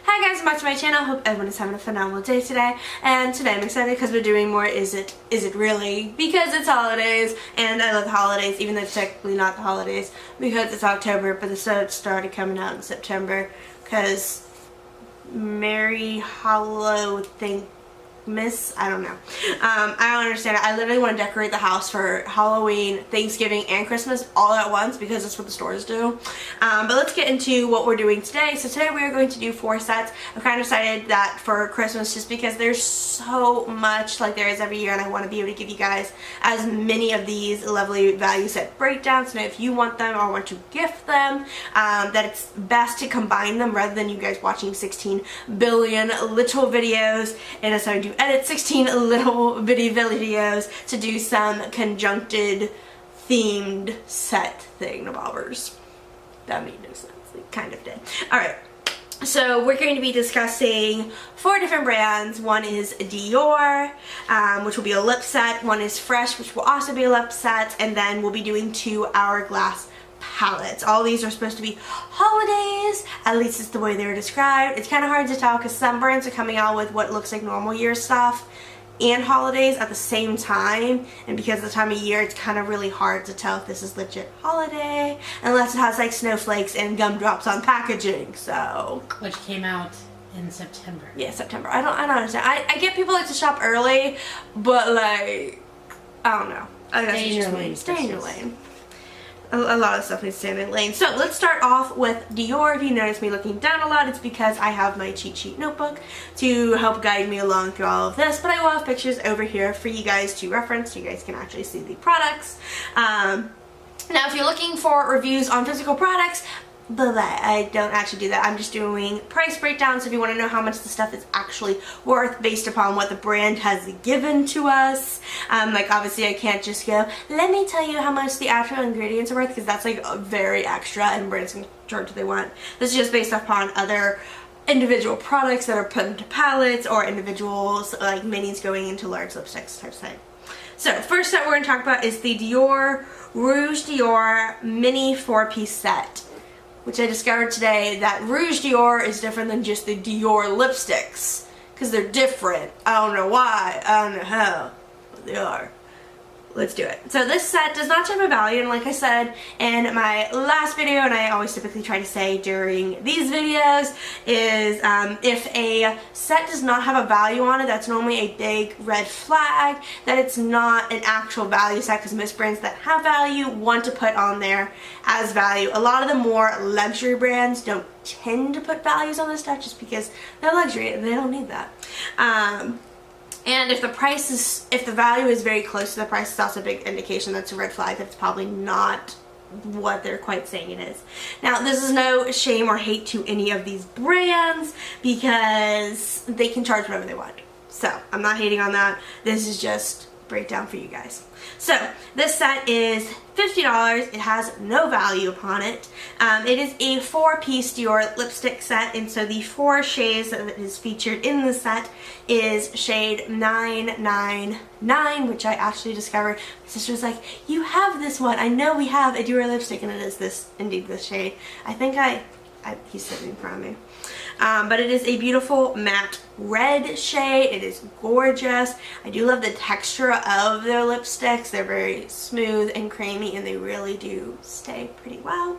Hi guys, welcome back to my channel. Hope everyone is having a phenomenal day today. And today I'm excited because we're doing more Is It Really? Because it's holidays, and I love the holidays, even though it's technically not the holidays, because it's October, but the stuff started coming out in September, because Merry Hollow Miss, I don't know. I don't understand it. I literally want to decorate the house for Halloween, Thanksgiving, and Christmas all at once because that's what the stores do. But let's get into what we're doing today. So today we are going to do 4 sets. I'm kind of excited that for Christmas just because there's so much like there is every year, and I want to be able to give you guys as many of these lovely value set breakdowns. And if you want them or want to gift them, that it's best to combine them rather than you guys watching 16 billion little videos. And so I do edit 16 little bitty videos to do some conjuncted themed set thing bobbers. That made no sense. It kind of did. Alright. So we're going to be discussing 4 different brands. One is Dior, which will be a lip set. One is Fresh, which will also be a lip set. And then we'll be doing 2 Hourglass palettes. All these are supposed to be holidays, at least it's the way they're described. It's kind of hard to tell because some brands are coming out with what looks like normal year stuff and holidays at the same time, and because of the time of year it's kind of really hard to tell if this is legit holiday unless it has like snowflakes and gumdrops on packaging. So which came out in September. Yeah, September. I don't understand. I get people like to shop early, but like I don't know. I guess Stay in your lane. Stay in your lane. A lot of stuff needs to stay in the lane. So let's start off with Dior. If you notice me looking down a lot, it's because I have my cheat sheet notebook to help guide me along through all of this. But I will have pictures over here for you guys to reference so you guys can actually see the products. Now if you're looking for reviews on physical products, but I don't actually do that. I'm just doing price breakdowns if you want to know how much the stuff is actually worth based upon what the brand has given to us. Like obviously I can't just go, let me tell you how much the actual ingredients are worth, because that's like very extra and brands can charge what they want. This is just based upon other individual products that are put into palettes or individuals like minis going into large lipsticks type thing. So first set we're going to talk about is the Dior Rouge Dior mini 4-piece set, which I discovered today that Rouge Dior is different than just the Dior lipsticks, because they're different. I don't know why, I don't know how, but they are. Let's do it. So this set does not have a value, and like I said in my last video, and I always typically try to say during these videos, is if a set does not have a value on it, that's normally a big red flag that it's not an actual value set, because most brands that have value want to put on there as value. A lot of the more luxury brands don't tend to put values on this stuff just because they're luxury and they don't need that. And if the value is very close to the price, it's also a big indication that's a red flag that it's probably not what they're quite saying it is. Now, this is no shame or hate to any of these brands because they can charge whatever they want. So, I'm not hating on that. This is just breakdown for you guys. So, this set is $50. It has no value upon it. It is a 4-piece Dior lipstick set, and so the 4 shades that is featured in the set is shade 999, which I actually discovered. My sister was like, you have this one. I know we have a Dior lipstick, and it is this, indeed this shade. I think he's sitting in front of me. But it is a beautiful matte red shade. It is gorgeous. I do love the texture of their lipsticks. They're very smooth and creamy, and they really do stay pretty well.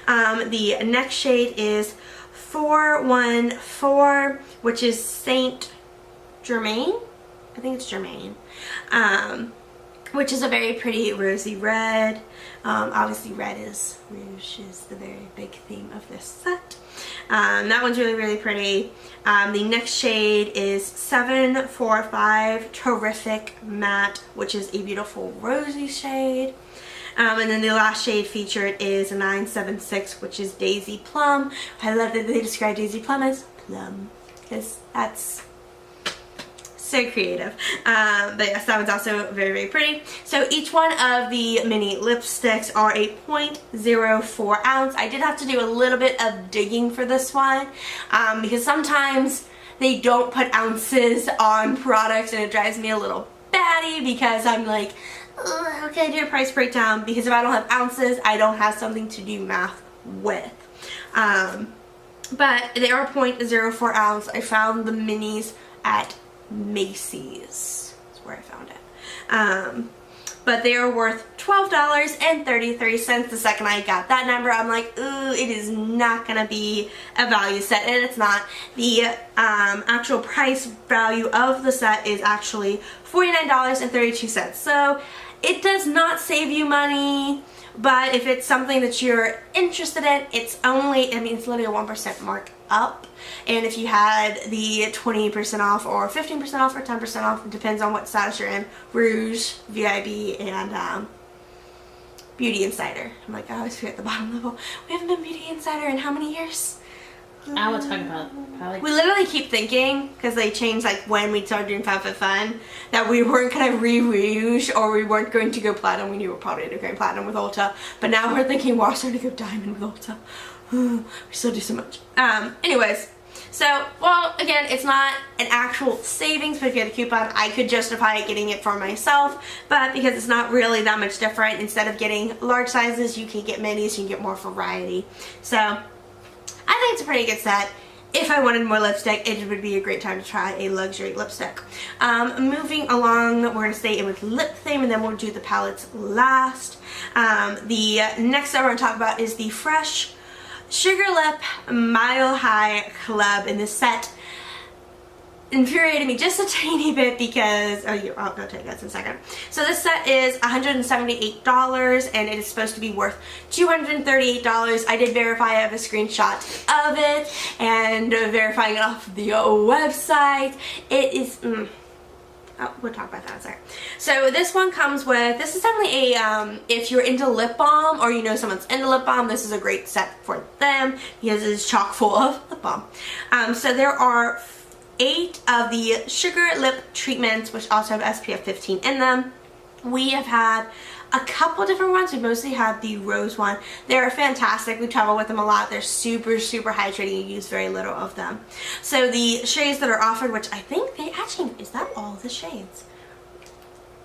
The next shade is 414, which is Saint Germain. I think it's Germain. Which is a very pretty rosy red. Obviously Rouge is the very big theme of this set. That one's really pretty. The next shade is 745 Terrific Matte, which is a beautiful rosy shade. And then the last shade featured is 976, which is Daisy Plum. I love that they describe Daisy Plum as plum, because that's so creative. But yes, that one's also very pretty. So each one of the mini lipsticks are a 0.04 ounce. I did have to do a little bit of digging for this one because sometimes they don't put ounces on products, and it drives me a little batty because I'm like, how can I do a price breakdown? Because if I don't have ounces, I don't have something to do math with. but they are 0.04 ounce. I found the minis at Macy's. That's where I found it. But they are worth $12.33. The second I got that number, I'm like, ooh, it is not gonna be a value set, and it's not. The actual price value of the set is actually $49.32. So it does not save you money, but if it's something that you're interested in, it's only, I mean, it's literally a 1% mark up. And if you had the 20% off or 15% off or 10% off, it depends on what status you're in, Rouge, VIB, and Beauty Insider. I'm like, I always forget the bottom level. We haven't done Beauty Insider in how many years? I will talk about probably. We literally keep thinking, because they changed like when we started doing FabFitFun, that we weren't going to re-Rouge or we weren't going to go platinum. We knew we were probably going to go platinum with Ulta, but now we're thinking we're starting to go diamond with Ulta. We still do so much. Anyways, so, well, again, it's not an actual savings, but if you had a coupon, I could justify getting it for myself, but because it's not really that much different, instead of getting large sizes, you can get minis, you can get more variety. So, I think it's a pretty good set. If I wanted more lipstick, it would be a great time to try a luxury lipstick. Moving along, we're going to stay in with lip theme, and then we'll do the palettes last. The next that we're going to talk about is the Fresh Sugar Lip Mile High Club, and this set infuriated me just a tiny bit because, I'll tell you guys in a second. So this set is $178 and it is supposed to be worth $238. I did verify. I have a screenshot of it and verifying it off the website. It is, we'll talk about that in a second. So this one comes with, this is definitely a, if you're into lip balm or you know someone's into lip balm, this is a great set for them because it is chock full of lip balm. So there are 8 of the sugar lip treatments, which also have SPF 15 in them. We have had a couple different ones. We mostly have the rose one. They're fantastic. We travel with them a lot. They're super, super hydrating. You use very little of them. So the shades that are offered, which I think they actually, is that all the shades?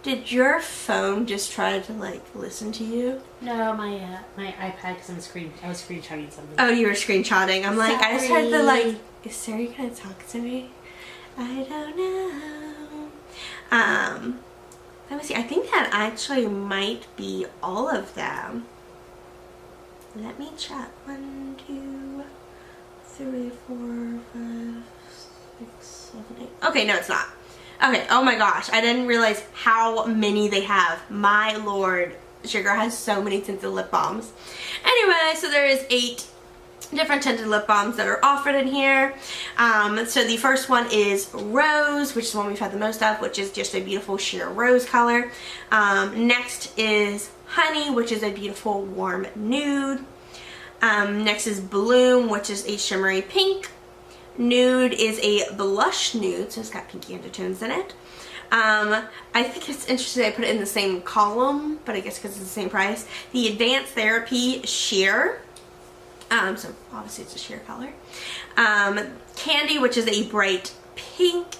Did your phone just try to like listen to you? No, my iPad, because I was screenshotting something. Oh, you were screenshotting. I'm like, I just heard the like, is Siri gonna talk to me? I don't know. Let me see. I think that actually might be all of them. Let me check. 1, 2, 3, 4, 5, 6, 7, 8. Okay, no, it's not. Okay, oh my gosh. I didn't realize how many they have. My lord. Sugar has so many tinted lip balms. Anyway, so there is 8 different tinted lip balms that are offered in here. So the first one is Rose, which is the one we've had the most of, which is just a beautiful sheer rose color. Next is Honey, which is a beautiful warm nude. Next is Bloom, which is a shimmery pink. Nude is a blush nude, so it's got pinky undertones in it. I think it's interesting I put it in the same column, but I guess because it's the same price. The Advanced Therapy Sheer. So obviously it's a sheer color. Candy, which is a bright pink.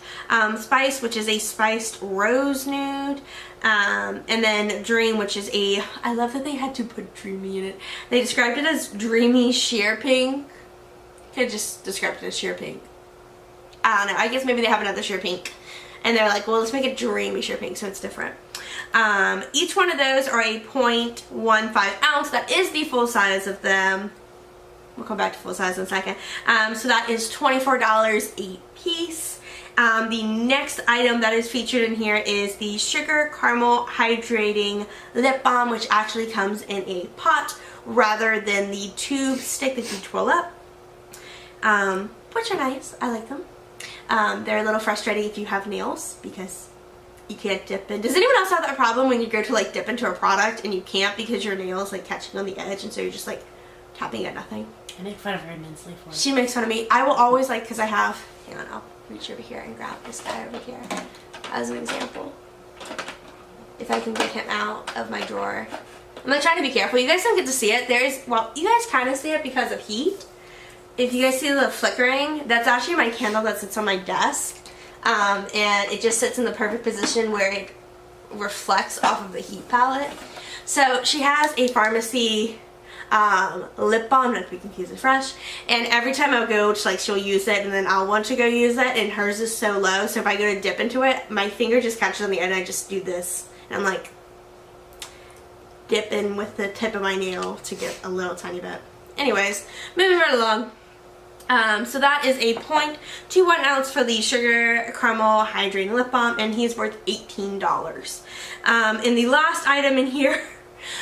Spice, which is a spiced rose nude. And then Dream, which is a, I love that they had to put dreamy in it. They described it as dreamy sheer pink. Could have just described it as sheer pink. I don't know. I guess maybe they have another sheer pink. And they're like, well, let's make it dreamy sheer pink so it's different. Each one of those are a 0.15 ounce. That is the full size of them. We'll come back to full size in a second. So that is $24 a piece. The next item that is featured in here is the Sugar Caramel Hydrating Lip Balm, which actually comes in a pot rather than the tube stick that you twirl up. Which are nice. I like them. They're a little frustrating if you have nails because you can't dip in. Does anyone else have that problem when you go to like dip into a product and you can't because your nail's like catching on the edge and so you're just like tapping at nothing? I make fun of her immensely for it. She makes fun of me. I will always like, because I have, hang on, I'll reach over here and grab this guy over here as an example. If I can get him out of my drawer. I'm like trying to be careful. You guys don't get to see it. There's, well, you guys kind of see it because of heat. If you guys see the flickering, that's actually my candle that sits on my desk. And it just sits in the perfect position where it reflects off of the heat palette. So she has a pharmacy lip balm, not to be confused with Fresh. And every time I go to, like, she'll use it and then I'll want to go use it, and hers is so low, so if I go to dip into it, my finger just catches on the end and I just do this. And I'm like, dip in with the tip of my nail to get a little tiny bit. Anyways, moving right along. So that is a 0.21 ounce for the Sugar Caramel Hydrating Lip Balm, and he's worth $18. And the last item in here,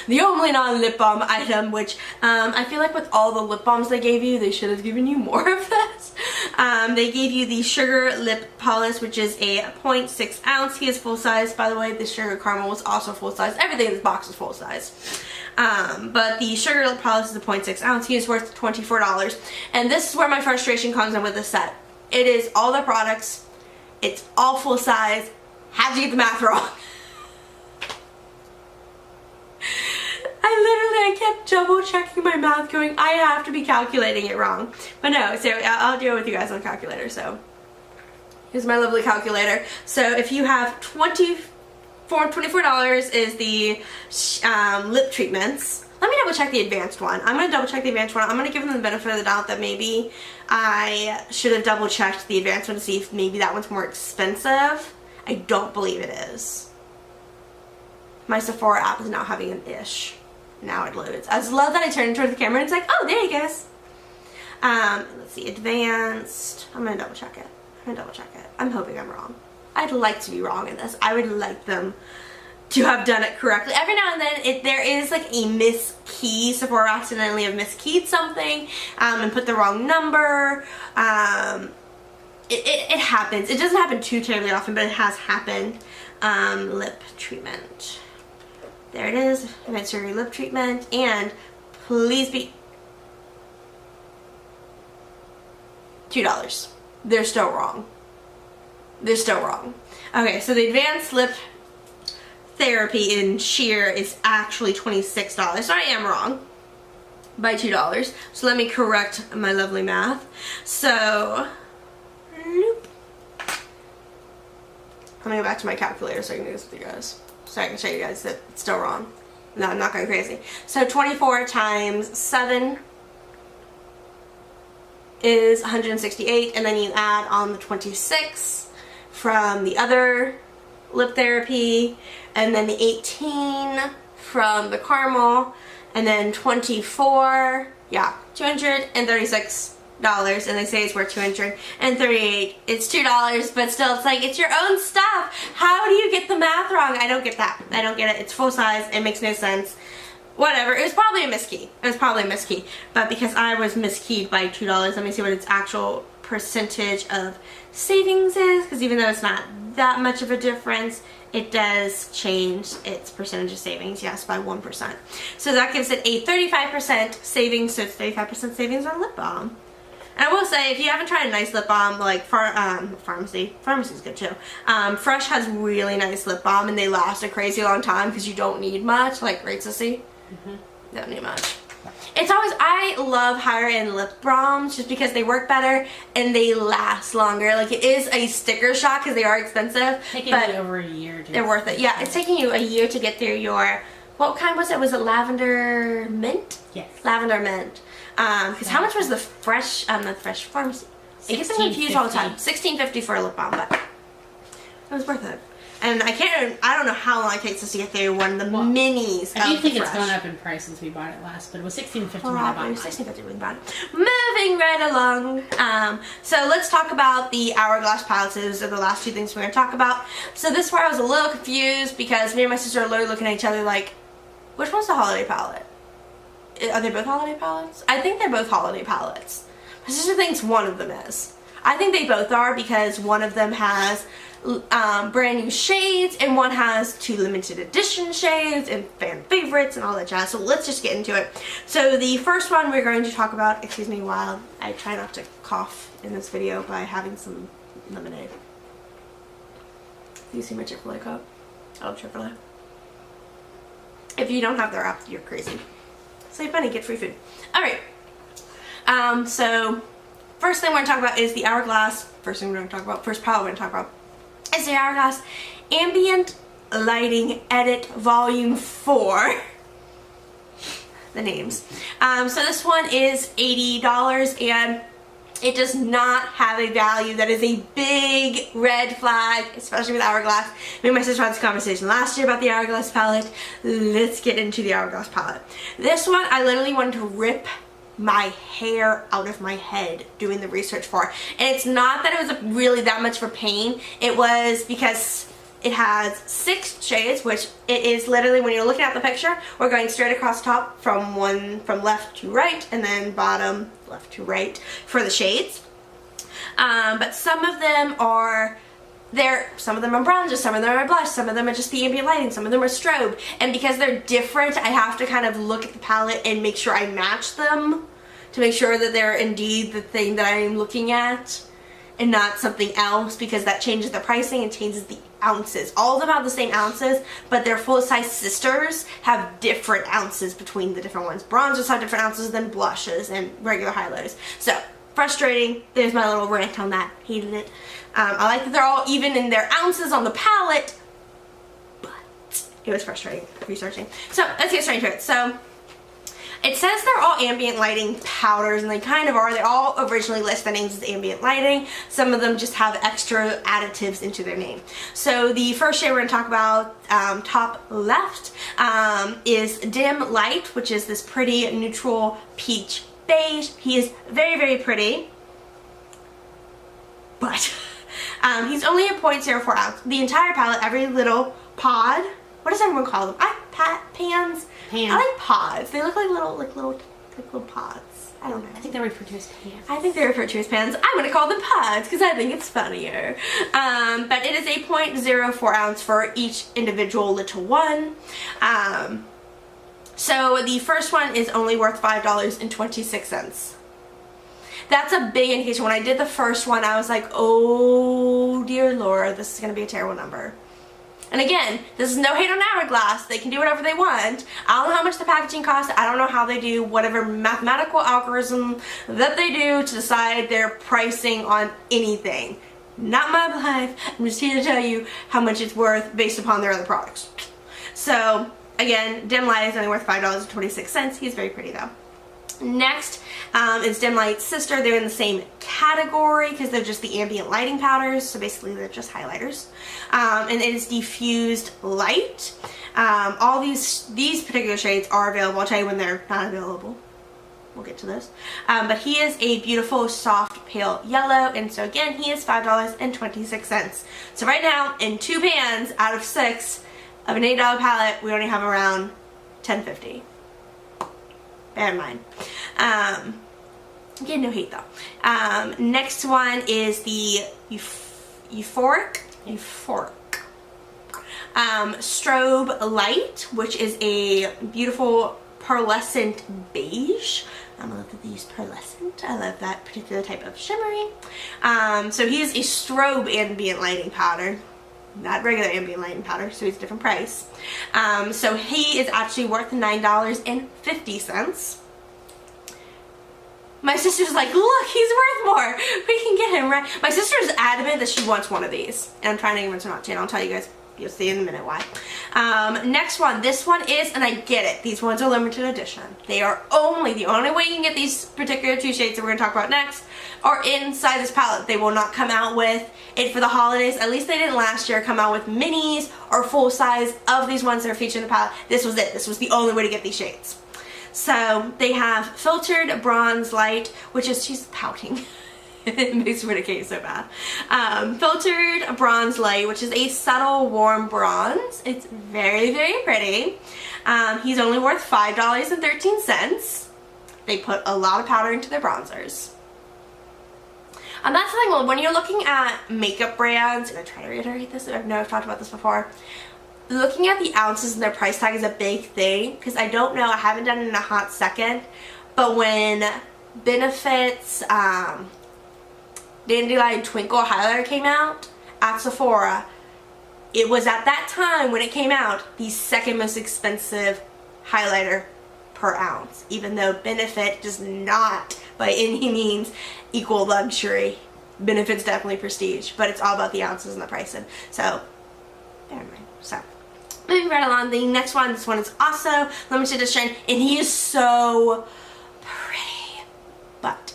the only non-lip balm item, which I feel like with all the lip balms they gave you, they should have given you more of this. They gave you the Sugar Lip Polish, which is a 0.6 ounce. He is full size, by the way. The Sugar Caramel was also full size. Everything in this box is full size. But the Sugar Lip Polish is a 0.6 ounce. He is worth $24. And this is where my frustration comes in with this set. It is all the products. It's all full size. How'd you get the math wrong? I kept double checking my math going, I have to be calculating it wrong. But no, so I'll do it with you guys on calculator. So here's my lovely calculator. So if you have $24 is the lip treatments. Let me double check the advanced one. I'm going to double check the advanced one. I'm going to give them the benefit of the doubt that maybe I should have double checked the advanced one to see if maybe that one's more expensive. I don't believe it is. My Sephora app is now having an ish. Now it loads. I just love that I turned towards the camera and it's like, oh, there you go. Let's see, advanced. I'm going to double check it. I'm hoping I'm wrong. I'd like to be wrong in this. I would like them to have done it correctly. Every now and then there is like a miskey. Sephora accidentally have miskeyed something and put the wrong number. It happens. It doesn't happen too terribly often, but it has happened. Lip treatment. There it is. Advanced Surgery Lip Treatment. And please be $2. They're still wrong. Okay, so the Advanced Lip Therapy in Sheer is actually $26. So I am wrong by $2. So let me correct my lovely math. So, nope. I'm gonna go back to my calculator so I can do this with you guys. So I can show you guys that it's still wrong. No, I'm not going crazy. So 24 times 7 is 168, and then you add on the 26 from the other lip therapy, and then the 18 from the caramel, and then 24, yeah, $236. And they say it's worth $238. It's $2, but still, it's like, it's your own stuff. How do you get the math wrong? I don't get that. I don't get it. It's full size. It makes no sense. Whatever. It was probably a miskey. But because I was miskeyed by $2, let me see what its actual percentage of savings is. Because even though it's not that much of a difference, it does change its percentage of savings, yes, by 1%. So that gives it a 35% savings. So it's 35% savings on lip balm. And I will say, if you haven't tried a nice lip balm, like Pharmacy's good too. Fresh has really nice lip balm, and they last a crazy long time because you don't need much, like Great Sissy. Don't need much. It's always, I love higher end lip balms just because they work better and they last longer. Like, it is a sticker shock because they are expensive. Taking but me over a year. They're worth it. Yeah, it's taking you a year to get through your, what kind was it? Was it lavender mint? Yes. Lavender mint. Because how much was the Fresh Pharmacy? It gets confused all the time. $16.50 for a lip balm, but it was worth it. And I don't know how long it takes us to get through one of the minis. I do think it's gone up in price since we bought it last, but it was $16.50 when I bought it. $16.50 when we bought it. Moving right along. So let's talk about the Hourglass palettes. Those are the last two things we're going to talk about. So this is where I was a little confused because me and my sister are literally looking at each other like, which one's the holiday palette? Are they both holiday palettes? I think they're both holiday palettes. My sister thinks one of them is. I think they both are because one of them has brand new shades and one has 2 limited edition shades and fan favorites and all that jazz. So let's just get into it. So the first one we're going to talk about, excuse me while I try not to cough in this video by having some lemonade. You see my Chick-fil-A cup? I love Chick-fil-A. If you don't have their app, you're crazy. Save money, get free food. Alright. So first thing we're going to talk about is the Hourglass. First palette we're going to talk about is the Hourglass Ambient Lighting Edit Volume 4. the names. So this one is $80 and it does not have a value. That is a big red flag, especially with Hourglass. Me and my sister had this conversation last year about the Hourglass palette. Let's get into the Hourglass palette. This one, I literally wanted to rip my hair out of my head doing the research for. And it's not that it was really that much for pain. It was because it has 6 shades, which it is literally, when you're looking at the picture, we're going straight across top from left to right, and then bottom left to right for the shades. But some of them are some of them are bronzer, some of them are blush, some of them are just the ambient lighting, some of them are strobe. And because they're different, I have to kind of look at the palette and make sure I match them to make sure that they're indeed the thing that I'm looking at and not something else, because that changes the pricing and changes the ounces. All of them have the same ounces, but their full-size sisters have different ounces between the different ones. Bronzers have different ounces than blushes and regular highlighters. So, frustrating. There's my little rant on that. Hated it. I like that they're all even in their ounces on the palette, but it was frustrating researching. So, let's get straight into it. So, it says they're all ambient lighting powders, and they kind of are. They all originally list their names as ambient lighting. Some of them just have extra additives into their name. So the first shade we're going to talk about, top left, is Dim Light, which is this pretty neutral peach beige. He is very, very pretty, but he's only a 0.04 ounce. The entire palette, every little pod, what does everyone call them? Pans? I like pods. They look like little pods. I don't know. I think they're referred to as pans. I think they're referred to as pans. I'm going to call them pods because I think it's funnier. But it is a 0.04 ounce for each individual little one. So the first one is only worth $5.26. That's a big indication. When I did the first one, I was like, oh dear Lord, this is going to be a terrible number. And again, this is no hate on Hourglass. They can do whatever they want. I don't know how much the packaging costs. I don't know how they do whatever mathematical algorithm that they do to decide their pricing on anything. Not my life. I'm just here to tell you how much it's worth based upon their other products. So, again, Dim Light is only worth $5.26. He's very pretty though. Next is Dim Light's sister. They're in the same category because they're just the ambient lighting powders, so basically they're just highlighters. And it is Diffused Light. All these particular shades are available. I'll tell you when they're not available. We'll get to this. But he is a beautiful, soft, pale yellow, and so again, he is $5.26. So right now, in 2 pans out of 6 of an $8 palette, we only have around $10.50. Bear in mind. Again, no hate though. Next one is the Euphoric Strobe Light, which is a beautiful pearlescent beige. I love that they use pearlescent. I love that particular type of shimmering. So he is a strobe ambient lighting powder. Not regular ambient lighting powder, so he's a different price. So he is actually worth $9.50. My sister's like, look, he's worth more. We can get him, right? My sister's adamant that she wants one of these. And I'm trying to convince her not to, and I'll tell you guys, you'll see in a minute why. Next one. This one is, and I get it, these ones are limited edition. They are the only way you can get these particular 2 shades that we're going to talk about next are inside this palette. They will not come out with it for the holidays. At least they didn't last year come out with minis or full size of these ones that are featured in the palette. This was it. This was the only way to get these shades. So they have Filtered Bronze Light, which is, she's pouting. It makes me cake so bad. Filtered Bronze Light, which is a subtle warm bronze. It's very, very pretty. He's only worth $5.13. They put a lot of powder into their bronzers. And that's the thing, when you're looking at makeup brands, and I try to reiterate this, I know I've talked about this before, looking at the ounces and their price tag is a big thing, because I don't know, I haven't done it in a hot second, but when Benefit's Dandelion Twinkle highlighter came out at Sephora, it was at that time when it came out the second most expensive highlighter per ounce, even though Benefit does not by any means equal luxury. Benefit's definitely prestige, but it's all about the ounces and the pricing. So bear in mind. So Moving right along, the next one, this one is also limited edition, and he is so pretty. But,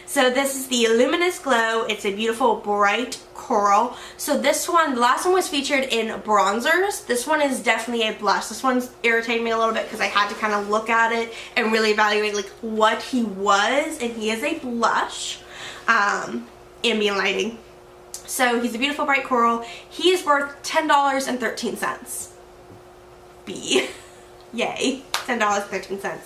so this is the Luminous Glow. It's a beautiful bright coral. So this one, the last one was featured in bronzers. This one is definitely a blush. This one's irritated me a little bit because I had to kind of look at it and really evaluate like what he was, and he is a blush. Ambient lighting. So he's a beautiful bright coral. He is worth $10.13. B. Yay. $10.13.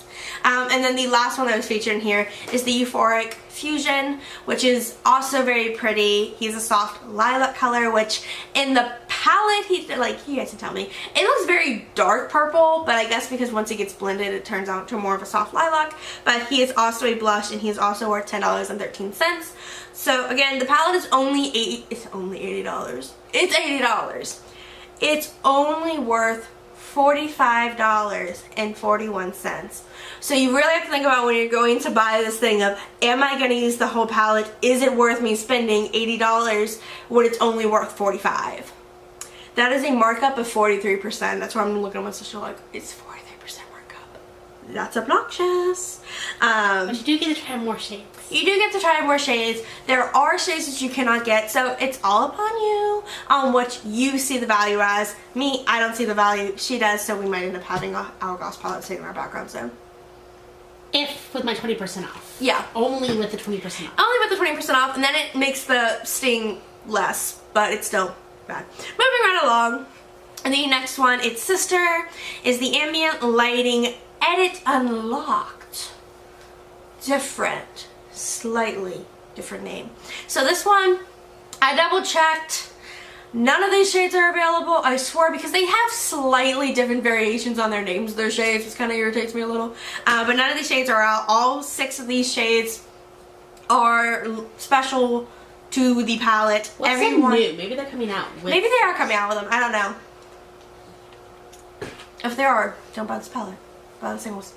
And then the last one that was featured in here is the Euphoric Fusion, which is also very pretty. He's a soft lilac color, which in the palette, like, you guys can tell me, it looks very dark purple, but I guess because once it gets blended, it turns out to more of a soft lilac. But he is also a blush, and he is also worth $10.13. So again, the palette is only $80. It's It's $80. It's only worth $45.41. So you really have to think about when you're going to buy this thing of, am I going to use the whole palette? Is it worth me spending $80 when it's only worth $45? That is a markup of 43%. That's why I'm looking at my social like, it's 43% markup. That's obnoxious. But you do get to try more shades. You do get to try more shades. There are shades that you cannot get, so it's all upon you on what you see the value as. Me, I don't see the value. She does, so we might end up having a Hourglass palette sitting in our background zone. If with my 20% off. Yeah. Only with the 20% off. Only with the 20% off, and then it makes the sting less, but it's still bad. Moving right along. And the next one, its sister, is the Ambient Lighting Edit Unlocked. Different. Slightly different name. So this one, I double checked. None of these shades are available, I swear, because they have slightly different variations on their names of their shades, which kind of irritates me a little. But none of these shades are out. All 6 of these shades are special to the palette. What's new? Maybe they're coming out with... Maybe they are coming out with them. I don't know. If there are, don't buy this palette. Buy the singles.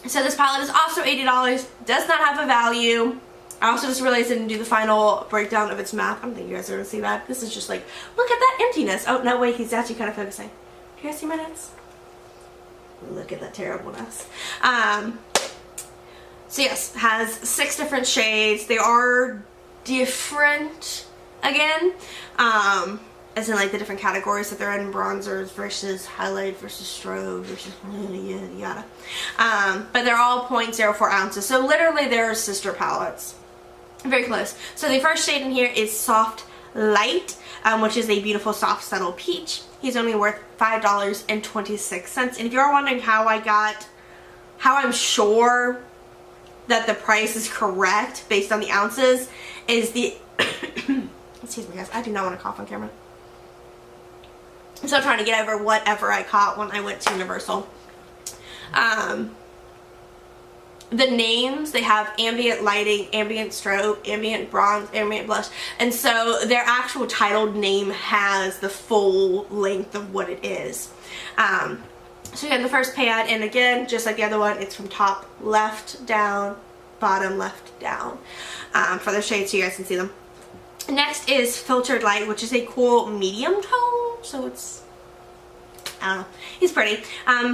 So this palette is also $80. Does not have a value. I also just realized I didn't do the final breakdown of its map. I don't think you guys are going to see that. This is just like, look at that emptiness. Oh, no, wait, he's actually kind of focusing. Do you guys see my nuts? Look at that terribleness. So yes, has 6 different shades. They are different again. As in like the different categories that they're in, bronzers versus highlight versus strobe versus yada yada. But they're all 0.04 ounces. So literally they're sister palettes. Very close. So the first shade in here is Soft Light, which is a beautiful soft subtle peach. He's only worth $5.26. And if you're wondering how I'm sure that the price is correct based on the ounces, is the excuse me guys, I do not want to cough on camera. I'm still trying to get over whatever I caught when I went to Universal. The names, they have Ambient Lighting, Ambient Strobe, Ambient Bronze, Ambient Blush, and so their actual titled name has the full length of what it is. So you have the first pan, and again, just like the other one, it's from top left down, bottom left down, for the shades so you guys can see them. Next is Filtered Light, which is a cool medium tone, so it's, I don't know, he's pretty.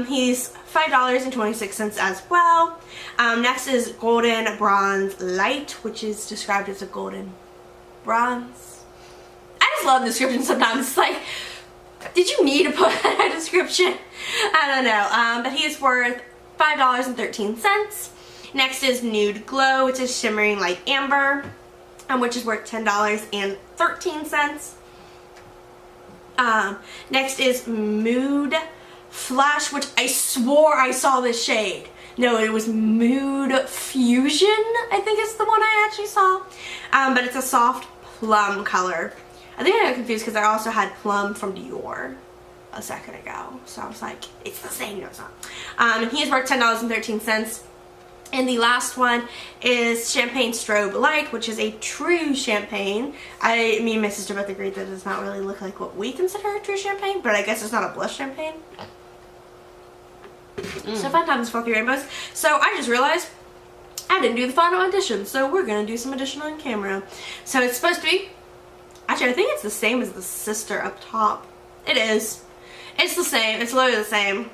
He's $5.26 as well. Next is Golden Bronze Light, which is described as a golden bronze. I just love the description sometimes. It's like, did you need to put a description? I don't know. But he is worth $5.13. Next is Nude Glow, which is Shimmering Light Amber, which is worth $10.13. Next is Mood Flash, which I swore I saw this shade. No, it was Mood Fusion, I think is the one I actually saw. But it's a soft plum color. I think I got confused because I also had plum from Dior a second ago. So I was like, it's the same. No, it's not. And he is worth $10.13. And the last one is Champagne Strobe Light, which is a true champagne. Me and my sister both agreed that it does not really look like what we consider a true champagne, but I guess it's not a blush champagne. So fun times for 3 rainbows. So I just realized I didn't do the final addition, so we're going to do some addition on camera. So it's supposed to be, actually I think it's the same as the sister up top. It is. It's the same. It's literally the same.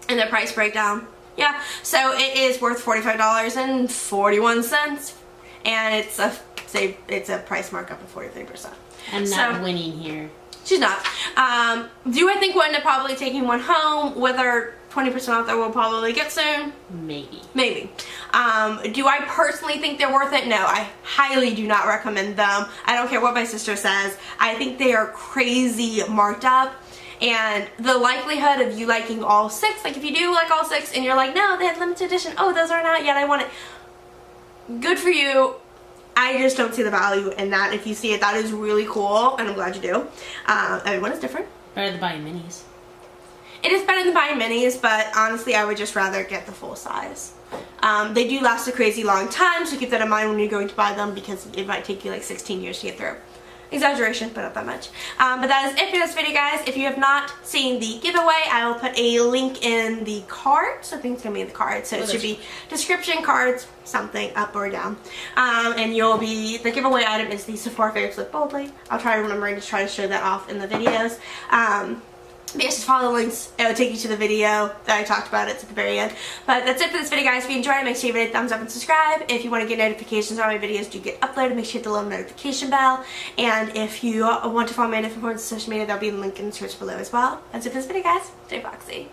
And the price breakdown. Yeah. So it is worth $45.41. And it's a price markup of 43%. I'm not winning here. She's not. Do I think we'll end up probably taking one home with our 20% off that we'll probably get soon? Maybe. Maybe. Do I personally think they're worth it? No, I highly do not recommend them. I don't care what my sister says. I think they are crazy marked up. And the likelihood of you liking all 6, like if you do like all 6 and you're like, no, they have limited edition. Oh, those are not yet. I want it. Good for you. I just don't see the value in that. If you see it, that is really cool, and I'm glad you do. Everyone is different. Better than buying minis. It is better than buying minis, but honestly, I would just rather get the full size. They do last a crazy long time, so keep that in mind when you're going to buy them, because it might take you like 16 years to get through. Exaggeration, but not that much. But that is it for this video, guys. If you have not seen the giveaway, I will put a link in the cards. I think it's going to be in the cards, so it should be description, cards, something, up or down. And the giveaway item is the Sephora Favorites Live Boldly. I'll try remembering to try to show that off in the videos. But yes, just follow the links. It will take you to the video that I talked about. It's at the very end. But that's it for this video, guys. If you enjoyed it, make sure you give it a thumbs up and subscribe. If you want to get notifications on my videos do get uploaded, make sure you hit the little notification bell. And if you want to follow me on different forms of social media, there'll be a link in the description below as well. That's it for this video, guys. Stay foxy.